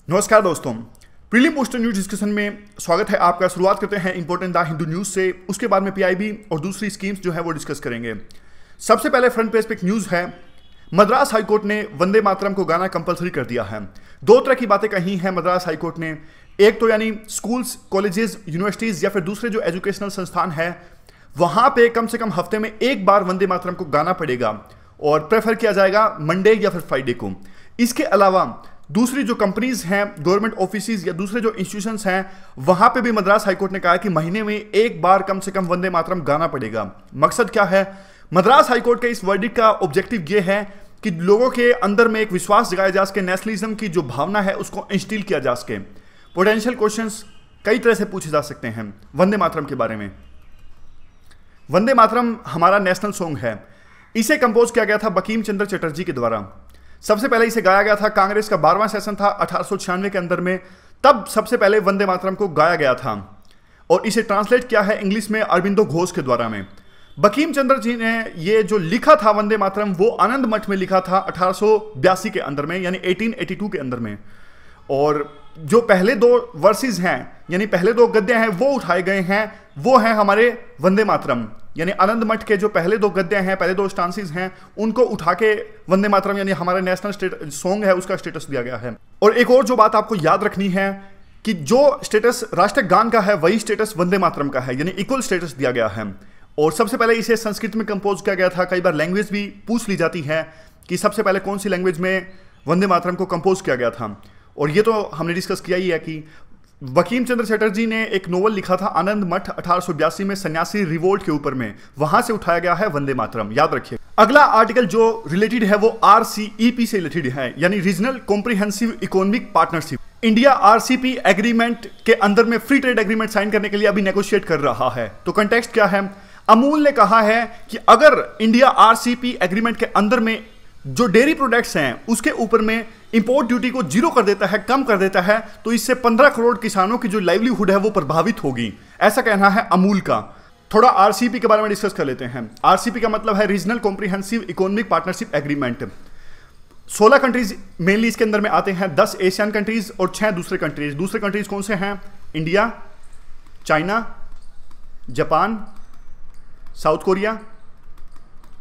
नमस्कार दोस्तों, prelim poster news discussion में स्वागत है आपका। शुरुआत करते हैं इंपॉर्टेंट द हिंदू न्यूज से, उसके बाद में पीआईबी और दूसरी स्कीम्स जो है वो डिस्कस करेंगे। सबसे पहले फ्रंट पेज पे एक न्यूज है, मद्रास हाईकोर्ट ने वंदे मातरम को गाना कंपलसरी कर दिया है। दो तरह की बातें कही हैं मद्रास हाईकोर्ट ने। एक तो यानी स्कूल्स, कॉलेजेस, यूनिवर्सिटीज या फिर दूसरे जो एजुकेशनल संस्थान है वहां पे कम से कम हफ्ते में एक बार वंदे मातरम को गाना पड़ेगा और प्रेफर किया जाएगा मंडे या फिर फ्राइडे को। इसके अलावा दूसरी जो कंपनीज हैं, गवर्नमेंट ऑफिसेज या दूसरे जो इंस्टीट्यूशंस हैं, वहां पे भी मद्रास हाईकोर्ट ने कहा कि महीने में एक बार कम से कम वंदे मातरम गाना पड़ेगा। मकसद क्या है? मद्रास हाईकोर्ट के इस वर्डिक्ट का ऑब्जेक्टिव ये है कि लोगों के अंदर में एक विश्वास जगाया जा सके, नेशनलिज्म की जो भावना है उसको इंस्टिल किया जा सके। पोटेंशियल क्वेश्चंस कई तरह से पूछे जा सकते हैं वंदे मातरम के बारे में। वंदे मातरम हमारा नेशनल सॉन्ग है। इसे कंपोज किया गया था बंकिम चंद्र चटर्जी के द्वारा। सबसे पहले इसे गाया गया था, कांग्रेस का 12वां सेशन था 1896 के अंदर में, तब सबसे पहले वंदे मातरम को गाया गया था और इसे ट्रांसलेट किया है इंग्लिश में अरबिंदो घोष के द्वारा में। बंकिम चंद्र जी ने ये जो लिखा था वंदे मातरम वो आनंद मठ में लिखा था 1882 के अंदर में, यानी 1882 के अंदर में। और जो पहले दो वर्सेस हैं यानी पहले दो गद्य हैं वो उठाए गए हैं, वो हैं हमारे वंदे मातरम, यानी आनंद मठ के जो पहले दो गद्य हैं, पहले दो स्टांसेस हैं, उनको उठा के वंदे मातरम यानी हमारा नेशनल सॉन्ग है उसका स्टेटस दिया गया है। और एक और जो बात आपको याद रखनी है कि जो स्टेटस राष्ट्रीय गान का है वही स्टेटस वंदे मातरम का है, यानी इक्वल स्टेटस दिया गया है। और सबसे पहले इसे संस्कृत में कंपोज किया गया था। कई बार लैंग्वेज भी पूछ ली जाती है कि सबसे पहले कौन सी लैंग्वेज में वंदे मातरम को कंपोज किया गया था, और ये तो हमने डिस्कस किया ही है कि बंकिम चंद्र चटर्जी ने एक नोवेल लिखा था आनंद मठ 1882 में सन्यासी रिवोल्ट के ऊपर में, वहां से उठाया गया है वंदे मातरम, याद रखिए। अगला आर्टिकल जो रिलेटेड है वो आरसीईपी से रिलेटेड है, यानी regional comprehensive economic partnership. India RCP agreement के अंदर में फ्री ट्रेड एग्रीमेंट साइन करने के लिए अभी नेगोशिएट कर रहा है। तो कंटेक्स्ट क्या है? अमूल ने कहा है कि अगर इंडिया आरसीपी एग्रीमेंट के अंदर में जो डेयरी प्रोडक्ट्स हैं उसके ऊपर में इंपोर्ट ड्यूटी को जीरो कर देता है, कम कर देता है, तो इससे 15 करोड़ किसानों की जो लाइवलीहुड है वो प्रभावित होगी, ऐसा कहना है अमूल का। थोड़ा आरसीपी के बारे में डिस्कस कर लेते हैं। आरसीपी का मतलब है regional comprehensive economic partnership agreement. 16 countries mainly इसके अंदर में आते हैं, 10 एशियन कंट्रीज और 6 दूसरे कंट्रीज। दूसरे कंट्रीज कौन से हैं? India, China, Japan, south Korea,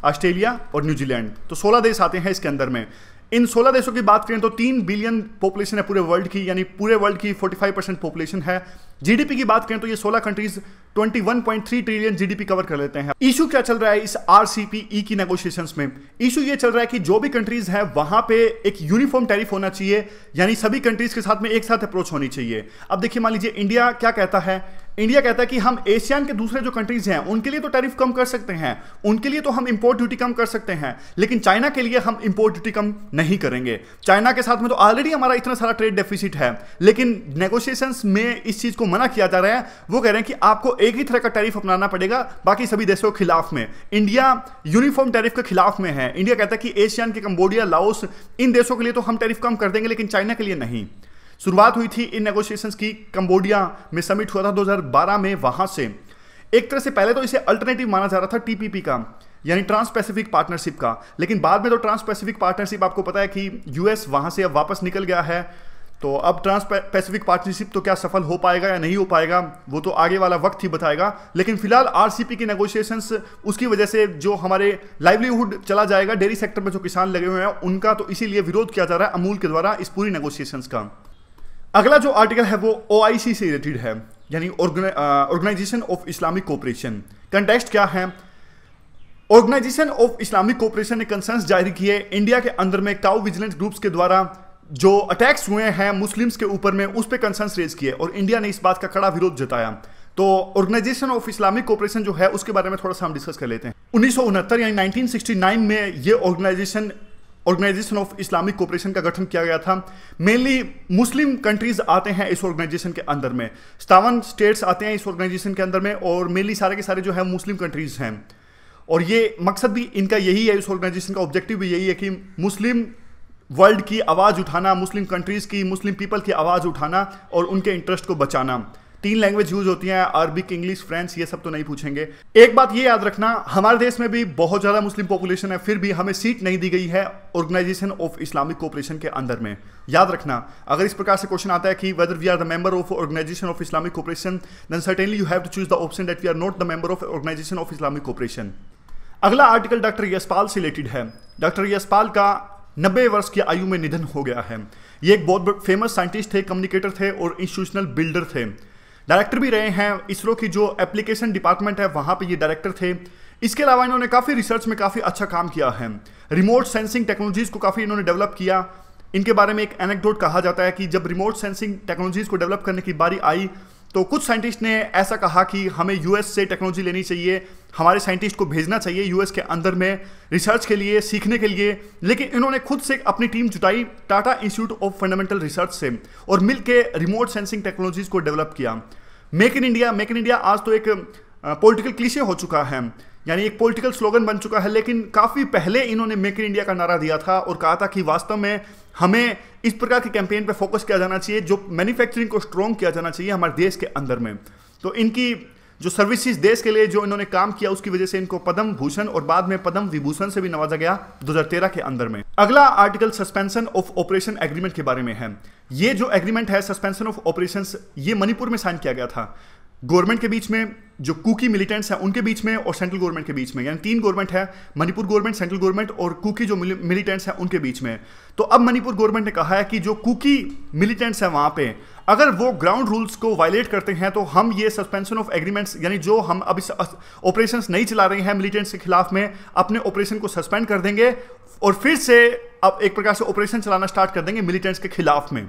Australia और न्यूजीलैंड। तो 16 देश आते हैं इसके अंदर में। इन 16 देशों की बात करें तो 3 बिलियन पॉपुलेशन है पूरे वर्ल्ड की, यानी पूरे वर्ल्ड की 45% पॉपुलेशन है। जीडीपी की बात करें तो ये 16 कंट्रीज 21.3 ट्रिलियन जीडीपी कवर कर लेते हैं। इशू क्या चल रहा है इस आरसीपीई की नेगोशिएशंस में? इशू ये चल रहा है कि जो भी कंट्रीज है वहां पे एक यूनिफॉर्म टैरिफ होना चाहिए, यानी सभी कंट्रीज के साथ में एक साथ अप्रोच होनी चाहिए। अब देखिए, मान लीजिए इंडिया क्या कहता है, इंडिया कहता है कि हम एशियन के दूसरे जो कंट्रीज हैं उनके लिए तो टैरिफ कम कर सकते हैं, उनके लिए तो हम इंपोर्ट ड्यूटी कम कर सकते हैं, लेकिन चाइना के लिए हम इंपोर्ट ड्यूटी कम नहीं करेंगे। चाइना के साथ में तो ऑलरेडी हमारा इतना सारा ट्रेड डेफिसिट है, लेकिन नेगोशिएशंस में इस चीज को मना किया जा रहा है। वो कह रहे हैं कि आपको एक ही तरह का टैरिफ अपनाना पड़ेगा बाकी सभी देशों के खिलाफ में। इंडिया यूनिफॉर्म टैरिफ के खिलाफ में है। इंडिया कहता है कि एशियन के कंबोडिया, लाओस, इन देशों के लिए तो हम टैरिफ कम कर देंगे, लेकिन चाइना के लिए नहीं। शुरुआत हुई थी इन नेगोशिएशंस की, कंबोडिया में समिट हुआ था 2012 में। वहां से एक तरह से पहले तो इसे अल्टरनेटिव माना जा रहा था टीपीपी का, यानी ट्रांस पैसिफिक पार्टनरशिप का, लेकिन बाद में तो ट्रांस पैसिफिक पार्टनरशिप आपको पता है कि यूएस वहां से अब वापस निकल गया है। तो अब ट्रांस पैसिफिक पार्टनरशिप तो क्या सफल हो पाएगा या नहीं हो पाएगा वो तो आगे वाला वक्त ही बताएगा, लेकिन फिलहाल आरसीपी की नेगोशिएशंस उसकी वजह से जो हमारे लाइवलीहुड चला जाएगा, डेयरी सेक्टर में जो किसान लगे हुए हैं उनका, तो इसीलिए विरोध किया जा रहा है अमूल के द्वारा इस पूरी नेगोशिएशंस का। अगला जो आर्टिकल है वो ओआईसी से रिलेटेड है, यानी organisation of Islamic cooperation. Context क्या है? ऑर्गेनाइजेशन ऑफ इस्लामिक कोऑपरेशन ने कंसर्न्स जारी किए इंडिया के अंदर में काउ विजिलेंस ग्रुप्स के द्वारा जो अटैक्स हुए हैं मुस्लिम्स के ऊपर में, उस पर कंसर्न्स रेज किए और इंडिया ने इस बात का कड़ा विरोध जताया। तो ऑर्गेनाइजेशन ऑफ इस्लामिक कोऑपरेशन जो है उसके बारे में थोड़ा सा हम डिस्कस कर लेते हैं। 1969 यानी 1969 में ये ऑर्गेनाइजेशन ऑफ इस्लामिक कोऑपरेशन का गठन किया गया था। मेनली मुस्लिम कंट्रीज आते हैं इस ऑर्गेनाइजेशन के अंदर में, 57 स्टेट्स आते हैं इस ऑर्गेनाइजेशन के अंदर में, और मेनली सारे के सारे जो है मुस्लिम कंट्रीज हैं। और ये मकसद भी इनका यही है, इस ऑर्गेनाइजेशन का ऑब्जेक्टिव भी यही है कि मुस्लिम वर्ल्ड की आवाज़ उठाना, मुस्लिम कंट्रीज की, मुस्लिम पीपल की आवाज़ उठाना और उनके इंटरेस्ट को बचाना, 3 लैंग्वेज यूज होती हैं, अरबिक, इंग्लिश, फ्रेंच, ये सब तो नहीं पूछेंगे। एक बात ये याद रखना, हमारे देश में भी बहुत ज्यादा मुस्लिम पॉपुलेशन है, फिर भी हमें सीट नहीं दी गई है ऑर्गेनाइजेशन ऑफ इस्लामिक कोऑपरेशन के अंदर में। याद रखना, अगर इस प्रकार से क्वेश्चन आता है कि whether we are the member of organisation of Islamic cooperation, then certainly you have to choose the option that we are not the member of organisation of Islamic cooperation. अगला आर्टिकल डॉक्टर यशपाल से related है। Doctor Yashpal का 90 वर्ष की आयु में निधन हो गया है। ये एक बहुत फेमस साइंटिस्ट थे, कम्युनिकेटर थे और इंस्टीट्यूशनल बिल्डर थे। डायरेक्टर भी रहे हैं इसरो की जो एप्लीकेशन डिपार्टमेंट है, वहां पे ये डायरेक्टर थे। इसके अलावा इन्होंने काफ़ी रिसर्च में काफ़ी अच्छा काम किया है। रिमोट सेंसिंग टेक्नोलॉजीज को काफ़ी इन्होंने डेवलप किया। इनके बारे में एक एनेक्डोट कहा जाता है कि जब रिमोट सेंसिंग टेक्नोलॉजीज को डेवलप करने की बारी आई तो कुछ साइंटिस्ट ने ऐसा कहा कि हमें यूएस से टेक्नोलॉजी लेनी चाहिए, हमारे साइंटिस्ट को भेजना चाहिए यूएस के अंदर में रिसर्च के लिए, सीखने के लिए। लेकिन इन्होंने खुद से अपनी टीम जुटाई Tata institute of fundamental research से और मिलके रिमोट सेंसिंग टेक्नोलॉजीज को डेवलप किया। मेक इन इंडिया आज तो एक पॉलिटिकल क्लीशे हो चुका है, यानी एक पॉलिटिकल स्लोगन बन चुका है। लेकिन काफ़ी पहले इन्होंने मेक इन इंडिया का नारा दिया था और कहा था कि वास्तव में हमें इस प्रकार के कैंपेन पे फोकस किया जाना चाहिए जो मैन्युफैक्चरिंग को स्ट्रॉन्ग किया जाना चाहिए हमारे देश के अंदर में। तो इनकी जो सर्विसेज देश के लिए जो इन्होंने काम किया उसकी वजह से इनको पद्म भूषण और बाद में पद्म विभूषण से भी नवाजा गया 2013 के अंदर में। अगला article suspension of operation agreement के बारे में है। ये जो एग्रीमेंट है सस्पेंशन ऑफ ऑपरेशंस, ये मणिपुर में साइन किया गया था गवर्नमेंट के बीच में, जो कुकी मिलिटेंट्स हैं उनके बीच में और सेंट्रल गवर्नमेंट के बीच में। यानी 3 गवर्नमेंट है, मणिपुर गवर्नमेंट, सेंट्रल गवर्नमेंट और कुकी जो मिलिटेंट्स हैं उनके बीच में। तो अब मणिपुर गवर्नमेंट ने कहा है कि जो कुकी मिलिटेंट्स हैं वहां पे अगर वो ग्राउंड रूल्स को वायलेट करते हैं तो हम ये सस्पेंशन ऑफ एग्रीमेंट्स, यानी जो हम अब इस ऑपरेशंस नहीं चला रहे हैं मिलिटेंट्स के खिलाफ में, अपने ऑपरेशन को सस्पेंड कर देंगे और फिर से अब एक प्रकार से ऑपरेशन चलाना स्टार्ट कर देंगे मिलिटेंट्स के खिलाफ में।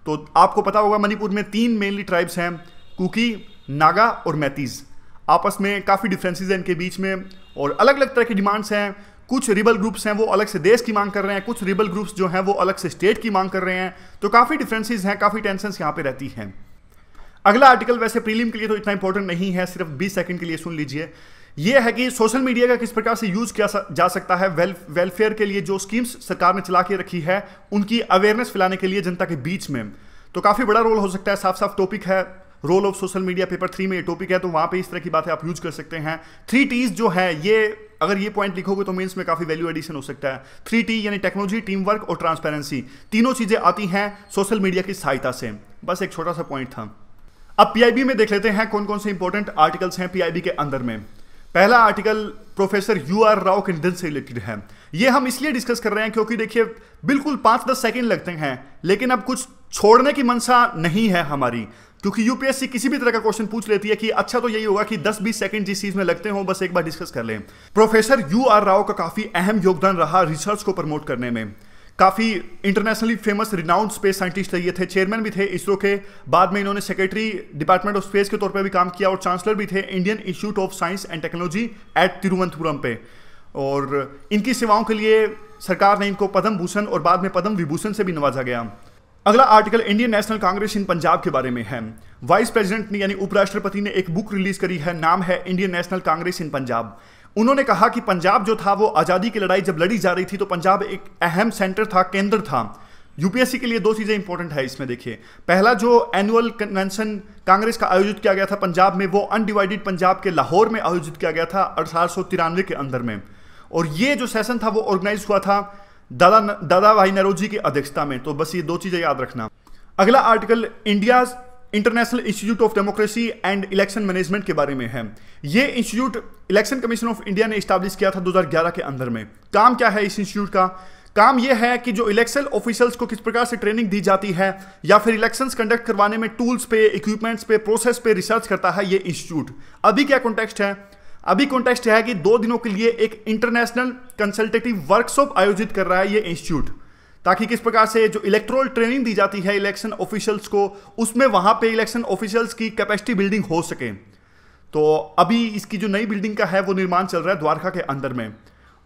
तो आपको पता होगा मणिपुर में 3 मेनली ट्राइब्स हैं, कुकी, नागा और मैतीज। आपस में काफ़ी डिफरेंसेस हैं इनके बीच में और अलग अलग तरह की डिमांड्स हैं। कुछ रिबल ग्रुप्स हैं वो अलग से देश की मांग कर रहे हैं, कुछ रिबल ग्रुप्स जो हैं वो अलग से स्टेट की मांग कर रहे हैं। तो काफ़ी डिफरेंसेस हैं, काफ़ी टेंशंस यहाँ पे रहती हैं। अगला आर्टिकल वैसे प्रीलिम के लिए तो इतना इंपॉर्टेंट नहीं है, सिर्फ 20 सेकंड के लिए सुन लीजिए। यह है कि सोशल मीडिया का किस प्रकार से यूज किया जा सकता है वेलफेयर के लिए। जो स्कीम्स सरकार ने चला के रखी है उनकी अवेयरनेस फैलाने के लिए जनता के बीच में, तो काफ़ी बड़ा रोल हो सकता है। साफ साफ टॉपिक है role of social media, paper 3 में ये टॉपिक है, तो वहाँ पे इस तरह की बातें आप यूज कर सकते हैं। 3 T's जो है ये अगर ये पॉइंट लिखोगे तो मेंस में काफ़ी वैल्यू एडिशन हो सकता है। 3 T यानी टेक्नोलॉजी, टीम वर्क और ट्रांसपेरेंसी, तीनों चीज़ें आती हैं सोशल मीडिया की सहायता से। बस एक छोटा सा पॉइंट था। अब पीआईबी में देख लेते हैं कौन कौन से इंपॉर्टेंट आर्टिकल्स हैं पीआईबी के अंदर में। पहला आर्टिकल प्रोफेसर UR राव के निधन से रिलेटेड है। ये हम इसलिए डिस्कस कर रहे हैं क्योंकि देखिए बिल्कुल 5-10 सेकंड लगते हैं, लेकिन अब कुछ छोड़ने की मंशा नहीं है हमारी, क्योंकि यूपीएससी किसी भी तरह का क्वेश्चन पूछ लेती है कि अच्छा तो यही होगा कि 10-20 सेकंड जिस चीज में लगते हो बस एक बार डिस्कस कर लें। प्रोफेसर UR राव का काफी अहम योगदान रहा रिसर्च को प्रमोट करने में। काफी internationally famous renowned space scientist ये थे, चेयरमैन भी थे इसरो के। बाद में इन्होंने सेक्रेटरी डिपार्टमेंट ऑफ स्पेस के तौर पर भी काम किया और चांसलर भी थे Indian institute of science and technology at Thiruvananthapuram पे। और इनकी सेवाओं के लिए सरकार ने इनको पद्म भूषण और बाद में पद्म विभूषण से भी नवाजा गया। अगला आर्टिकल इंडियन नेशनल कांग्रेस इन पंजाब के बारे में है। वाइस प्रेसिडेंट ने यानी उपराष्ट्रपति ने एक बुक रिलीज करी है, नाम है इंडियन नेशनल कांग्रेस इन पंजाब। उन्होंने कहा कि पंजाब जो था वो आज़ादी की लड़ाई जब लड़ी जा रही थी तो पंजाब एक अहम सेंटर था, केंद्र था। यूपीएससी के लिए 2 चीज़ें इंपॉर्टेंट है इसमें देखिए। पहला जो एनुअल कन्वेंशन कांग्रेस का आयोजित किया गया था पंजाब में, वो अनडिवाइडेड पंजाब के लाहौर में आयोजित किया गया था 1893 के अंदर में। और ये जो सेशन था वो ऑर्गेनाइज हुआ था दादा भाई नौरोजी की अध्यक्षता में। तो बस ये 2 चीजें याद रखना। अगला article India international institute of democracy and election management के बारे में है। ये institute election commission of India ने इस्टेब्लिश किया था 2011 के अंदर में। काम क्या है इस इंस्टीट्यूट का? काम यह है कि जो इलेक्शन ऑफिशियल्स को किस प्रकार से ट्रेनिंग दी जाती है या फिर इलेक्शंस कंडक्ट करवाने में टूल्स पे, इक्विपमेंट्स पे, प्रोसेस पे रिसर्च करता है ये इंस्टीट्यूट। अभी क्या कॉन्टेक्स्ट है? अभी कॉन्टेक्स्ट है कि 2 दिनों के लिए एक इंटरनेशनल कंसल्टेटिव वर्कशॉप आयोजित कर रहा है ये इंस्टीट्यूट, ताकि किस प्रकार से जो इलेक्टोरल ट्रेनिंग दी जाती है इलेक्शन ऑफिशियल्स को, उसमें वहां पे इलेक्शन ऑफिशियल्स की कैपेसिटी बिल्डिंग हो सके। तो अभी इसकी जो नई बिल्डिंग का है वो निर्माण चल रहा है द्वारका के अंदर में।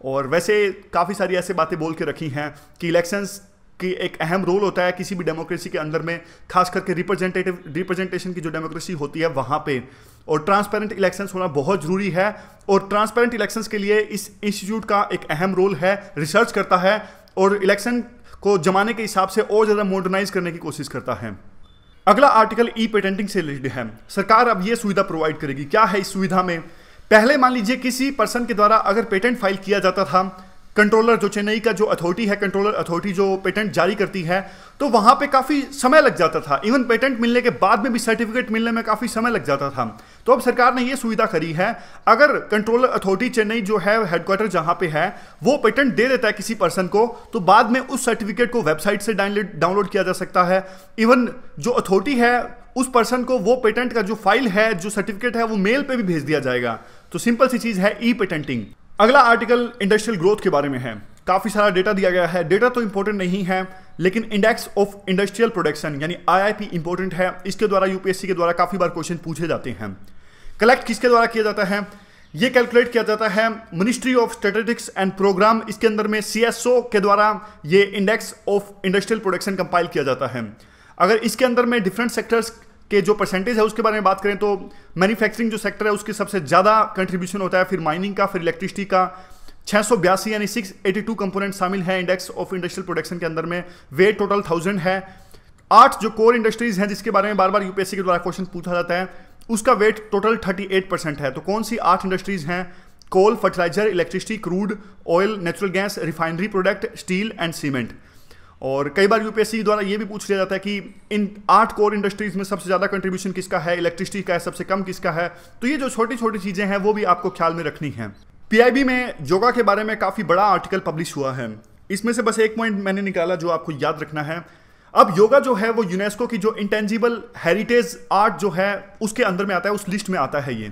और वैसे काफ़ी सारी ऐसे बातें बोल के रखी हैं कि इलेक्शंस की एक अहम रोल होता है किसी भी डेमोक्रेसी के अंदर में, खास करके रिप्रेजेंटेशन की जो डेमोक्रेसी होती है वहाँ पे। और ट्रांसपेरेंट इलेक्शंस होना बहुत ज़रूरी है और ट्रांसपेरेंट इलेक्शंस के लिए इस इंस्टीट्यूट का एक अहम रोल है, रिसर्च करता है और इलेक्शन को जमाने के हिसाब से और ज़्यादा मॉडर्नाइज करने की कोशिश करता है। अगला आर्टिकल ई पेटेंटिंग से रिलेटेड है। सरकार अब ये सुविधा प्रोवाइड करेगी। क्या है इस सुविधा में? पहले मान लीजिए किसी पर्सन के द्वारा अगर पेटेंट फाइल किया जाता था, कंट्रोलर जो चेन्नई का जो अथॉरिटी है, कंट्रोलर अथॉरिटी जो पेटेंट जारी करती है, तो वहां पे काफी समय लग जाता था। इवन पेटेंट मिलने के बाद में भी सर्टिफिकेट मिलने में काफी समय लग जाता था। तो अब सरकार ने ये सुविधा करी है, अगर कंट्रोलर अथॉरिटी चेन्नई जो है हेडक्वार्टर जहां पे है, वो पेटेंट दे देता है किसी पर्सन को, तो बाद में उस सर्टिफिकेट को वेबसाइट से डाउनलोड किया जा सकता है। इवन जो अथॉरिटी है उस पर्सन को वो पेटेंट का जो फाइल है, जो सर्टिफिकेट है, वो मेल पे भी भेज दिया जाएगा। तो सिंपल सी चीज है ई पेटेंटिंग। अगला आर्टिकल इंडस्ट्रियल ग्रोथ के बारे में है। काफी सारा डेटा दिया गया है। डेटा तो इंपॉर्टेंट नहीं है, लेकिन इंडेक्स ऑफ इंडस्ट्रियल प्रोडक्शन यानी आईआईपी इंपॉर्टेंट है। इसके द्वारा यूपीएससी के द्वारा काफी बार क्वेश्चन पूछे जाते हैं। कलेक्ट किसके द्वारा किया जाता है? ये कैलकुलेट किया जाता है ministry of statistics and programme, इसके अंदर में सीएसओ के द्वारा ये index of industrial production compile किया जाता है। अगर इसके अंदर में डिफरेंट सेक्टर्स के जो परसेंटेज है उसके बारे में बात करें तो मैन्युफैक्चरिंग जो सेक्टर है उसके सबसे ज़्यादा कंट्रीब्यूशन होता है, फिर माइनिंग का, फिर इलेक्ट्रिसिटी का। 682 यानी 682 कंपोनेंट शामिल है इंडेक्स ऑफ इंडस्ट्रियल प्रोडक्शन के अंदर में। वेट टोटल 1000 है। 8 जो कोर इंडस्ट्रीज हैं जिसके बारे में बार बार यूपीएससी के द्वारा क्वेश्चन पूछा जाता है, उसका वेट टोटल 38% है। तो कौन सी 8 इंडस्ट्रीज हैं? Coal, fertiliser, electricity, crude oil, natural gas, refinery product, steel and cement. और कई बार यूपीएससी द्वारा ये भी पूछ लिया जाता है कि इन 8 कोर इंडस्ट्रीज में सबसे ज़्यादा कंट्रीब्यूशन किसका है, इलेक्ट्रिसिटी का है, सबसे कम किसका है। तो ये जो छोटी छोटी चीज़ें हैं वो भी आपको ख्याल में रखनी है। पीआईबी में योगा के बारे में काफ़ी बड़ा आर्टिकल पब्लिश हुआ है। इसमें से बस एक पॉइंट मैंने निकाला जो आपको याद रखना है। अब योगा जो है वो यूनेस्को की जो इंटेंजिबल हेरिटेज आर्ट जो है उसके अंदर में आता है, उस लिस्ट में आता है ये।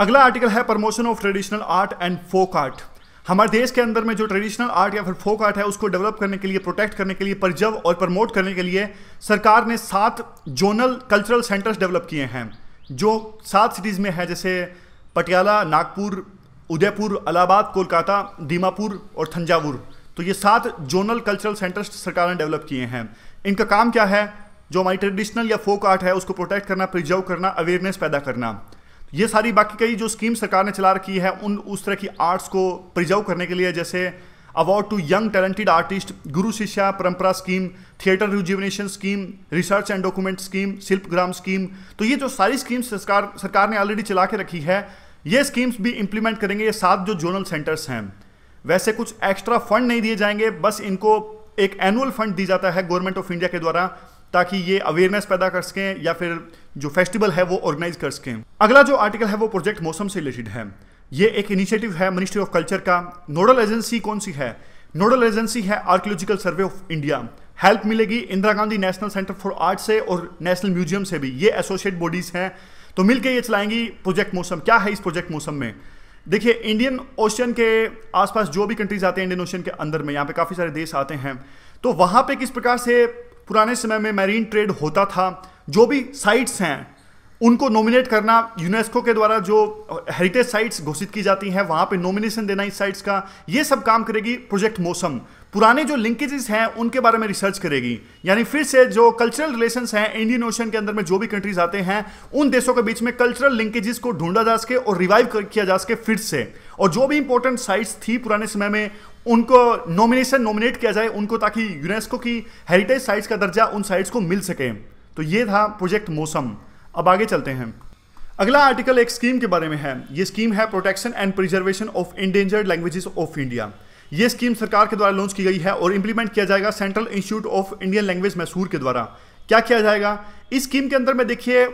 अगला आर्टिकल है promotion of traditional art and folk art. हमारे देश के अंदर में जो ट्रेडिशनल आर्ट या फिर फोक आर्ट है उसको डेवलप करने के लिए, प्रोटेक्ट करने के लिए, प्रिजर्व और प्रमोट करने के लिए सरकार ने 7 जोनल कल्चरल सेंटर्स डेवलप किए हैं, जो 7 सिटीज़ में है, जैसे पटियाला, नागपुर, उदयपुर, इलाहाबाद, कोलकाता, दीमापुर और थंजावुर। तो ये 7 जोनल कल्चरल सेंटर्स सरकार ने डेवलप किए हैं। इनका काम क्या है? जो हमारी ट्रेडिशनल या फोक आर्ट है उसको प्रोटेक्ट करना, प्रिजर्व करना, अवेयरनेस पैदा करना। ये सारी बाकी कई जो स्कीम सरकार ने चला रखी है उस तरह की आर्ट्स को प्रिजर्व करने के लिए, जैसे award to young talented artist, Guru Shishya Parampara scheme, theatre rejuvenation scheme, research and document scheme, Shilpgram scheme. तो ये जो सारी स्कीम्स सरकार ने ऑलरेडी चला के रखी है, ये स्कीम्स भी इंप्लीमेंट करेंगे ये 7 जो जोनल सेंटर्स हैं। वैसे कुछ एक्स्ट्रा फंड नहीं दिए जाएंगे, बस इनको एक एनुअल फंड दी जाता है गवर्नमेंट ऑफ इंडिया के द्वारा, ताकि ये अवेयरनेस पैदा कर सकें या फिर जो फेस्टिवल है वो ऑर्गेनाइज कर सकें। अगला जो आर्टिकल है वो प्रोजेक्ट मौसम से रिलेटेड है। ये एक इनिशिएटिव है मिनिस्ट्री ऑफ कल्चर का। नोडल एजेंसी कौन सी है? नोडल एजेंसी है archaeological survey of India. Help मिलेगी Indira Gandhi national centre for art से और नेशनल म्यूजियम से भी। ये एसोसिएट बॉडीज हैं, तो मिलकर ये चलाएंगी प्रोजेक्ट मौसम। क्या है इस प्रोजेक्ट मौसम में? देखिए, इंडियन ओशन के आसपास जो भी कंट्रीज आते हैं इंडियन ओशन के अंदर में, यहाँ पे काफ़ी सारे देश आते हैं, तो वहाँ पे किस प्रकार से पुराने समय में मैरीन ट्रेड होता था, जो भी साइट्स हैं उनको नॉमिनेट करना, यूनेस्को के द्वारा जो हेरिटेज साइट्स घोषित की जाती हैं वहाँ पे नॉमिनेशन देना इस साइट्स का, ये सब काम करेगी प्रोजेक्ट मौसम। पुराने जो लिंकेजेस हैं उनके बारे में रिसर्च करेगी, यानी फिर से जो कल्चरल रिलेशंस हैं इंडियन ओशन के अंदर में जो भी कंट्रीज आते हैं उन देशों के बीच में कल्चरल लिंकेजेस को ढूंढा जा सके और रिवाइव किया जा सके फिर से, और जो भी इंपॉर्टेंट साइट्स थी पुराने समय में उनको नॉमिनेट किया जाए उनको, ताकि यूनेस्को की हेरिटेज साइट्स का दर्जा उन साइट्स को मिल सके। तो ये था प्रोजेक्ट मौसम। अब आगे चलते हैं। अगला आर्टिकल एक स्कीम के बारे में है। ये स्कीम है protection and preservation of endangered languages of India. ये स्कीम सरकार के द्वारा लॉन्च की गई है और इंप्लीमेंट किया जाएगा central institute of Indian language Mysore के द्वारा। क्या किया जाएगा इस स्कीम के अंदर में? देखिए,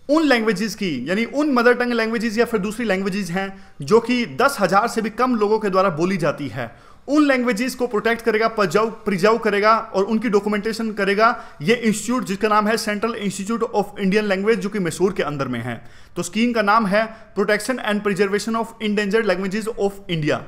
उन लैंग्वेजेस की, यानी उन मदर टंग लैंग्वेजेस या फिर दूसरी लैंग्वेजेस हैं जो कि 10,000 से भी कम लोगों के द्वारा बोली जाती है, उन लैंग्वेजेस को प्रोटेक्ट करेगा, प्रिजर्व करेगा और उनकी डॉक्यूमेंटेशन करेगा ये इंस्टीट्यूट, जिसका नाम है central institute of Indian language, जो कि मैसूर के अंदर में है। तो स्कीम का नाम है protection and preservation of endangered languages of India.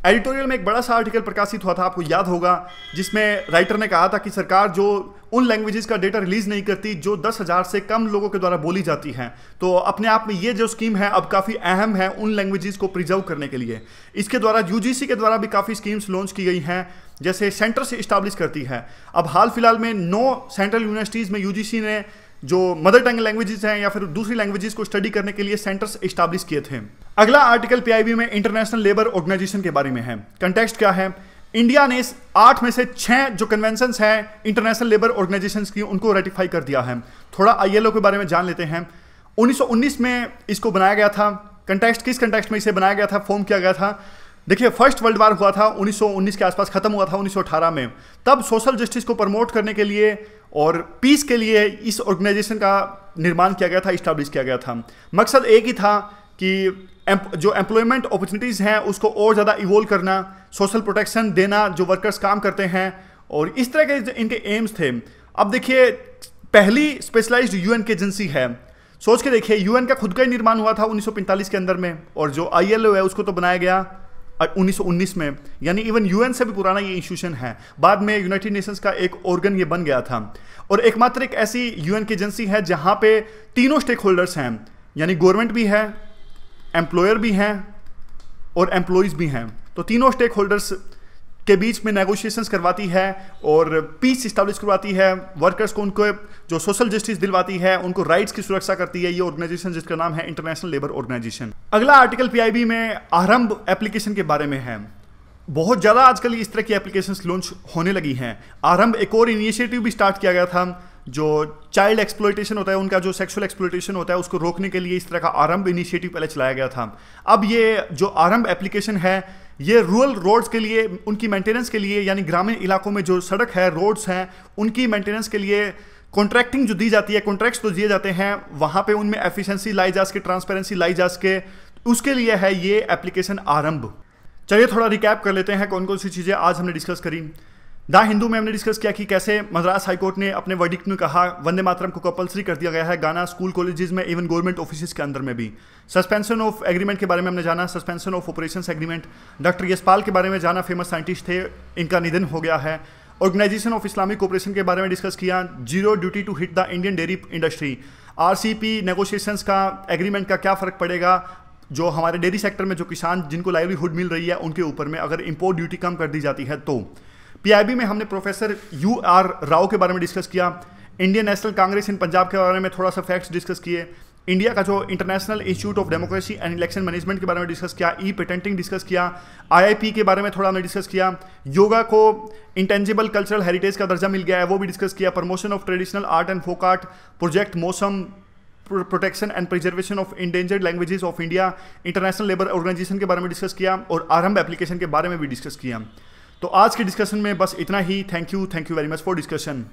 Editorial में एक बड़ा सा आर्टिकल प्रकाशित हुआ था, आपको याद होगा, जिसमें राइटर ने कहा था कि सरकार जो उन लैंग्वेजेस का डेटा रिलीज नहीं करती जो 10,000 से कम लोगों के द्वारा बोली जाती हैं। तो अपने आप में ये जो स्कीम है अब काफ़ी अहम है उन लैंग्वेजेस को प्रिजर्व करने के लिए। इसके द्वारा यूजीसी के द्वारा भी काफ़ी स्कीम्स लॉन्च की गई हैं, जैसे सेंटर से इस्टाब्लिश करती है। अब हाल फिलहाल में 9 सेंट्रल यूनिवर्सिटीज़ में यूजीसी ने जो मदर टंग लैंग्वेजेस हैं या फिर दूसरी लैंग्वेजेस को स्टडी करने के लिए सेंटर्स इस्टाब्लिश किए थे। अगला आर्टिकल पीआईबी में इंटरनेशनल लेबर ऑर्गेनाइजेशन के बारे में है। कंटेक्स्ट क्या है? इंडिया ने 8 में से 6 जो कन्वेंशंस हैं इंटरनेशनल लेबर ऑर्गेनाइजेशंस की, उनको रेटिफाई कर दिया है। थोड़ा आईएलओ के बारे में जान लेते हैं। 1919 में इसको बनाया गया था। किस कंटेक्स्ट में इसे बनाया गया था, फॉर्म किया गया था? देखिए, फर्स्ट वर्ल्ड वार हुआ था 1919 के आसपास, खत्म हुआ था 1918 में। तब सोशल जस्टिस को प्रमोट करने के लिए और पीस के लिए इस ऑर्गेनाइजेशन का निर्माण किया गया था, इस्टेब्लिश किया गया था। मकसद एक ही था कि जो एम्प्लॉयमेंट अपॉर्चुनिटीज़ हैं उसको और ज़्यादा इवोल्व करना, सोशल प्रोटेक्शन देना जो वर्कर्स काम करते हैं, और इस तरह के इनके एम्स थे। अब देखिए, पहली स्पेशलाइज्ड यूएन की एजेंसी है। सोच के देखिए, यूएन का खुद का ही निर्माण हुआ था 1945 के अंदर में, और जो आईएलओ है उसको तो बनाया गया 1919 में, यानी इवन यूएन से भी पुराना ये इंस्टीट्यूशन है। बाद में यूनाइटेड नेशंस का एक ऑर्गन ये बन गया था, और एकमात्र एक ऐसी यूएन की एजेंसी है जहां पे तीनों स्टेक होल्डर्स हैं, यानी गवर्नमेंट भी है, एम्प्लॉयर भी हैं और एम्प्लॉयज़ भी हैं। तो तीनों स्टेक होल्डर्स के बीच में नेगोशिएशंस करवाती है और पीस इस्टेब्लिश करवाती है, वर्कर्स को उनको जो सोशल जस्टिस दिलवाती है, उनको राइट्स की सुरक्षा करती है। ये ऑर्गेनाइजेशन जिसका नाम है इंटरनेशनल लेबर ऑर्गेनाइजेशन। अगला आर्टिकल पीआईबी में आरंभ एप्लीकेशन के बारे में है। बहुत ज़्यादा आजकल इस तरह की एप्लीकेशंस लॉन्च होने लगी हैं। आरंभ एक और इनिशिएटिव भी स्टार्ट किया गया था, जो चाइल्ड एक्सप्लॉयटेशन होता है, उनका जो सेक्सुअल एक्सप्लॉयटेशन होता है, उसको रोकने के लिए इस तरह का आरंभ इनिशिएटिव पहले चलाया गया था। अब ये जो आरंभ एप्लीकेशन है, ये रूरल रोड्स के लिए, उनकी मेंटेनेंस के लिए, यानी ग्रामीण इलाकों में जो सड़क है, रोड्स हैं, उनकी मेंटेनेंस के लिए कॉन्ट्रैक्टिंग जो दी जाती है, कॉन्ट्रैक्ट्स तो दिए जाते हैं, वहाँ पे उनमें एफिशिएंसी लाई जा सके, ट्रांसपेरेंसी लाई जा सके, उसके लिए है ये एप्लीकेशन आरंभ। चलिए थोड़ा रिकैप कर लेते हैं कौन कौन सी चीज़ें आज हमने डिस्कस करी। द हिंदू में हमने डिस्कस किया कि कैसे मद्रास हाईकोर्ट ने अपने वर्डिक्ट में कहा वंदे मातरम को कंपलसरी कर दिया गया है गाना स्कूल कॉलेजेस में, इवन गवर्नमेंट ऑफिस के अंदर में भी। सस्पेंशन ऑफ एग्रीमेंट के बारे में हमने जाना, suspension of operations agreement. Doctor Yashpal के बारे में जाना, फेमस साइंटिस्ट थे, इनका निधन हो गया है। ऑर्गेनाइजेशन ऑफ इस्लामिक कोऑपरेशन के बारे में डिस्कस किया। Zero duty to hit the Indian dairy industry, RCP negotiations का, एग्रीमेंट का क्या फ़र्क पड़ेगा जो हमारे डेयरी सेक्टर में जो किसान जिनको लाइवलीहुड मिल रही है उनके ऊपर में, अगर इंपोर्ट ड्यूटी कम कर दी जाती है तो। पीआईबी में हमने प्रोफेसर यूआर राव के बारे में डिस्कस किया। इंडियन नेशनल कांग्रेस इन पंजाब के बारे में थोड़ा सा फैक्ट्स डिस्कस किए। इंडिया का जो international institute of democracy and election management के बारे में डिस्कस किया। ई पेटेंटिंग डिस्कस किया। आईआईपी के बारे में थोड़ा हमने डिस्कस किया। योगा को इंटेंजिबल कल्चरल हेरिटेज का दर्जा मिल गया है, वो भी डिस्कस किया। Promotion of traditional art and folk art, project Mausam, protection and preservation of endangered languages of India, international labour organisation के बारे में डिस्कस किया, और आरंभ एप्लीकेशन के बारे में भी डिस्कस किया। तो आज के डिस्कशन में बस इतना ही। Thank you very much for discussion.